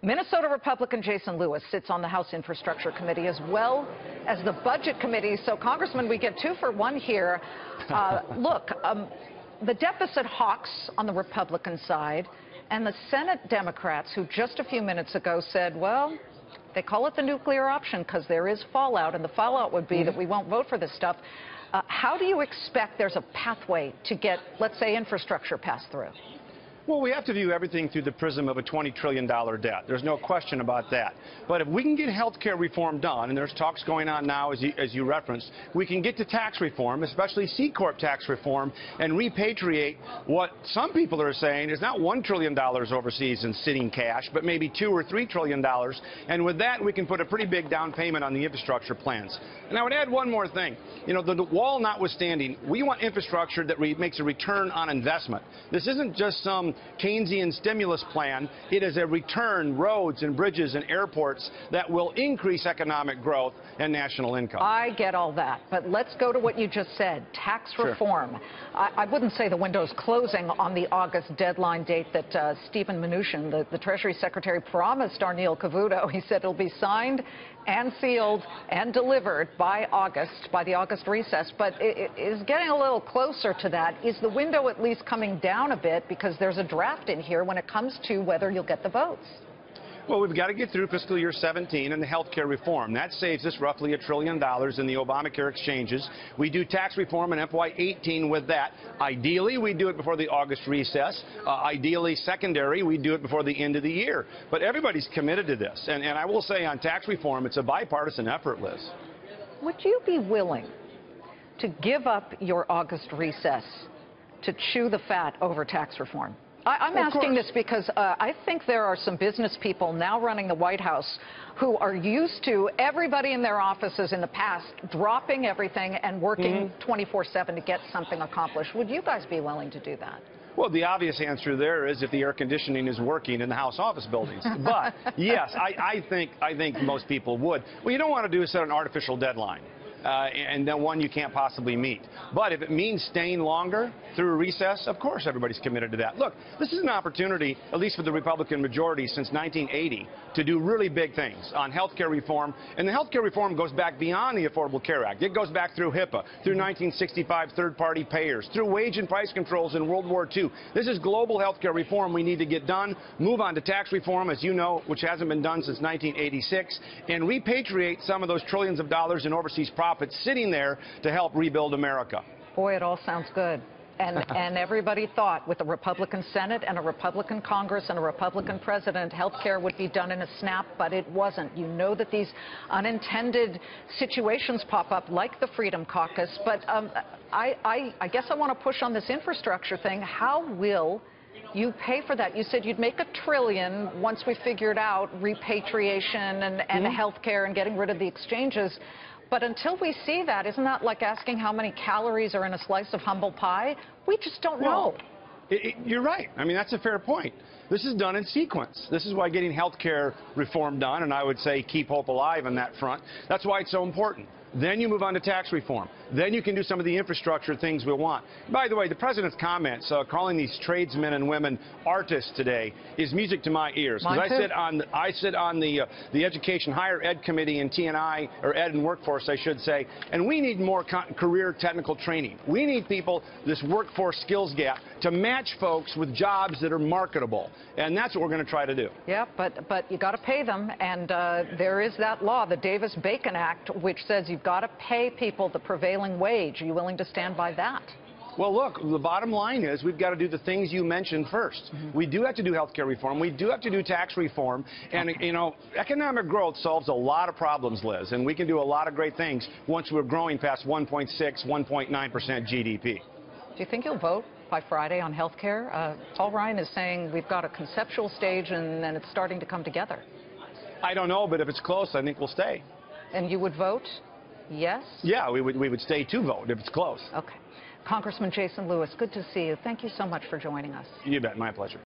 Minnesota Republican Jason Lewis sits on the House Infrastructure Committee as well as the Budget Committee. So, Congressman, we get 2 for 1 here. The deficit hawks on the Republican side and the Senate Democrats, who just a few minutes ago said, well, they call it the nuclear option because there is fallout, and the fallout would be that we won't vote for this stuff. How do you expect there's a pathway to get, let's say, infrastructure passed through? Well, we have to view everything through the prism of a $20 trillion debt. There's no question about that. But if we can get health care reform done, and there's talks going on now, as you referenced, we can get to tax reform, especially C-Corp tax reform, and repatriate what some people are saying is not $1 trillion overseas in sitting cash, but maybe $2 or $3 trillion. And with that, we can put a pretty big down payment on the infrastructure plans. And I would add one more thing. You know, the wall notwithstanding, we want infrastructure that makes a return on investment. This isn't just some Keynesian stimulus plan. It is a return, roads and bridges and airports that will increase economic growth and national income. I get all that, but let's go to what you just said, tax reform. Sure. I wouldn't say the window's closing on the August deadline date that Stephen Mnuchin, the Treasury Secretary, promised Arnil Cavuto. He said it'll be signed and sealed and delivered by August, by the August recess, but it is getting a little closer to that. Is the window at least coming down a bit because there's a draft in here when it comes to whether you'll get the votes? Well, we've got to get through fiscal year 17 and the health care reform. That saves us roughly $1 trillion in the ObamaCare exchanges. We do tax reform in FY18 with that. Ideally, we do it before the August recess. Ideally, secondary, we do it before the end of the year. But everybody's committed to this. And I will say on tax reform, it's a bipartisan effort, Liz. Would you be willing to give up your August recess to chew the fat over tax reform? I'm asking this because I think there are some business people now running the White House who are used to everybody in their offices in the past dropping everything and working 24/7 to get something accomplished. Would you guys be willing to do that? Well, the obvious answer there is if the air conditioning is working in the House office buildings. But, yes, I think most people would. What you don't want to do is set an artificial deadline. And then one you can't possibly meet. But if it means staying longer through recess, of course everybody's committed to that. Look, this is an opportunity, at least for the Republican majority since 1980, to do really big things on health care reform. And the health care reform goes back beyond the Affordable Care Act. It goes back through HIPAA, through 1965 third-party payers, through wage and price controls in World War II. This is global health care reform we need to get done. Move on to tax reform, as you know, which hasn't been done since 1986, and repatriate some of those trillions of dollars in overseas profits sitting there to help rebuild America. Boy, it all sounds good. And everybody thought with a Republican Senate and a Republican Congress and a Republican president, health care would be done in a snap, but it wasn't. You know that these unintended situations pop up like the Freedom Caucus. But I guess I want to push on this infrastructure thing. How will you pay for that? You said you'd make $1 trillion once we figured out repatriation and health care and getting rid of the exchanges. But until we see that, isn't that like asking how many calories are in a slice of humble pie? We just don't know. You're right. I mean, that's a fair point. This is done in sequence. This is why getting health care reform done, and I would say keep hope alive on that front. That's why it's so important. Then you move on to tax reform. Then you can do some of the infrastructure things we want. By the way, the president's comments calling these tradesmen and women artists today is music to my ears. Because I sit on the Education Higher Ed Committee in T&I, or Ed and Workforce, I should say, and we need more career technical training. We need people, this workforce skills gap, to match folks with jobs that are marketable. And that's what we're going to try to do. Yeah, but you got to pay them. And there is that law, the Davis-Bacon Act, which says you've got to pay people the prevailing wage. Are you willing to stand by that? Well, look, the bottom line is we've got to do the things you mentioned first. We do have to do health care reform. We do have to do tax reform. And, you know, economic growth solves a lot of problems, Liz, and we can do a lot of great things once we're growing past 1.6, 1.9% GDP. Do you think you'll vote by Friday on health care? Paul Ryan is saying we've got a conceptual stage and it's starting to come together. I don't know, but if it's close, I think we'll stay. And you would vote? Yes? Yeah, we would stay to vote if it's close. Okay. Congressman Jason Lewis, good to see you. Thank you so much for joining us. You bet. My pleasure.